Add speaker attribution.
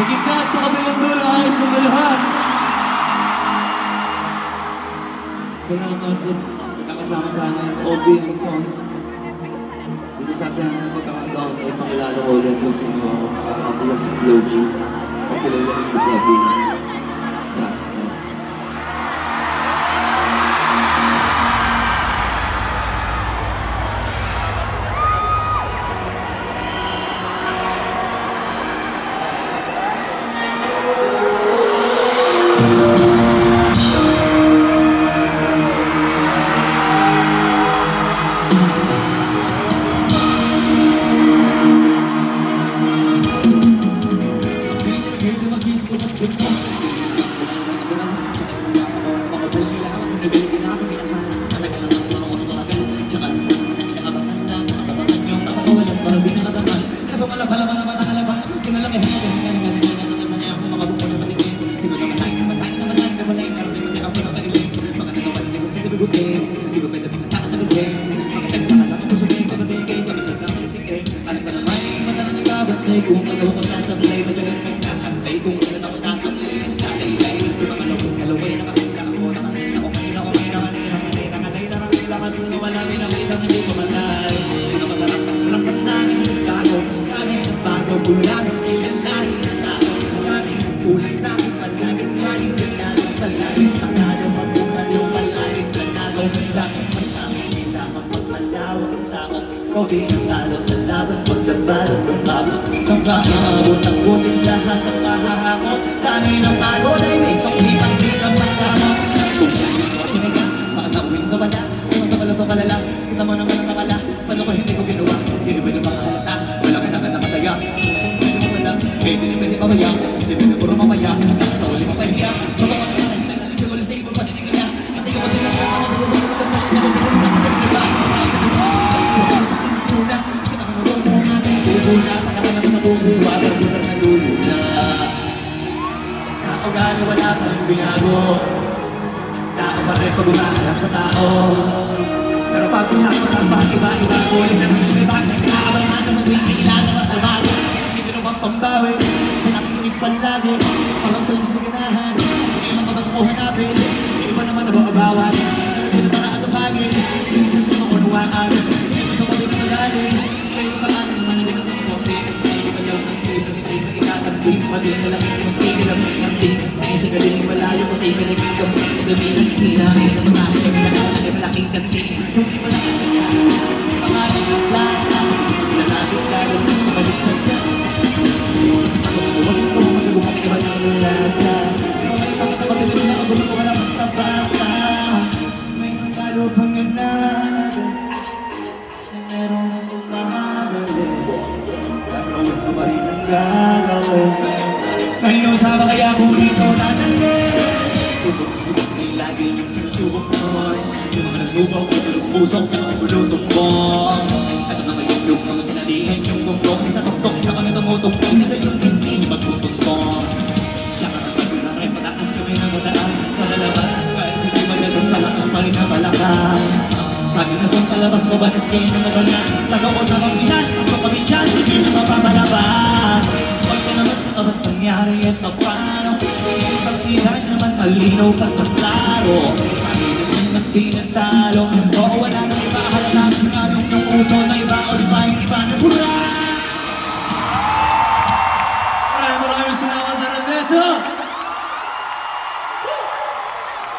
Speaker 1: gitna at sa kabilang dulo, ayos na lahat. Salamat at nakasama ka ngayon, Obi and Con. Hindi ko sasayang ng pagkakataon ay pakilala ko ulit kung sino ako. Ako pala si Flo G. Pakilala yung bigla rockstar. Kung ano ko sasablay, madyagan magkakantay. Kung ano ako tatamlay, kakailay. Kung ano kong kalaway, nakakita ako. Nakakita ko kanina ko may nakalay. Nakalay, lakas na wala, may nakita, hindi ko matay. Kung na masarap, walang panangin ng tao. Kami ng bago, bulan, ilalay ng tao. Kami ng kulang sa akin, palaging maling ganado. Palaging panado, magpumalo, palaging ganado. Bakit masama, hindi lamang magmalawak ang sakot. Kogi ng talo sa laban, pagkabalot ng babot. Isang kaabot, takutin lahat ng mahahakot. Tangi ng pagod ay may suklipan, di ka magkamot. Kung hindi ko sinaga, makatawin sa wala. Kung ang kabalo to kalala, kita mo naman ang nakala. Paano ko hindi ko ginawa, hindi ba na makahalata. Wala ka na ka nakataya, hindi mo wala. Kaya hindi pwede mamaya, hindi pwede puro mamaya. Sa uli mapahiya, magkakaroon na rin, nagkakaroon siguro sa ibang patitigil niya. Pati ko sila na sa ugali wala pa rin binago. Tao pa rin pag umahalap sa tao. Pero pag isama ka ba, iba-iba ko rin na may bagay. Nakakabay na sa magwing kailangan mas na bago. Hindi ko naman pambawi, sa nakikinig palagi. Palang sa lisong ganahan, hindi naman mabag ko hanapin. Hindi ba naman nababawan, hindi naman nakatupagin. Sinisan ko na kunuwaan, sa pabig na magaling. Kayo pa nga naman naging ang kopi. Maging malaki ng tigil ang tigil ay sa galing malayo kung tigil ang ikam sa dami ng hinahin ng mga kami na ay malaking kanting yung iba na kanya pangalan ng plata na natin lalo mabalik na dyan huwag ko magagawa ng iba ng lasa may mga kapatid na nakagulo ko wala basta-basta may magkalo pangalan sa meron ng tumagalit gagawin ko ba rin ang gagawin ngayon sama kaya kung dito dadalhin subok-subok ay lagi yung sinusubok mo yung mga nalugaw ko yung puso ko yung bulutok mo ito na may yung mga sinalihin yung gugong sa tuktok na kami tumutugtog ito yung hindi magtutugtog nakakapag na rin patakas kami ng mataas palalabas kahit hindi magagas palakas pa rin na malakas sabi na itong palabas mabanas kayo na nabala taga ko sa Pangpinas pasok kami dyan hindi na mapapalabas huwag ka naman kabat nangyari at paano pag-ibig naman malinaw pa sa klaro sabi naman at di nagtalo oo wala nang iba halatang sinanong ng puso na iba o di ba yung iba na pura maraming salamat na rin dito.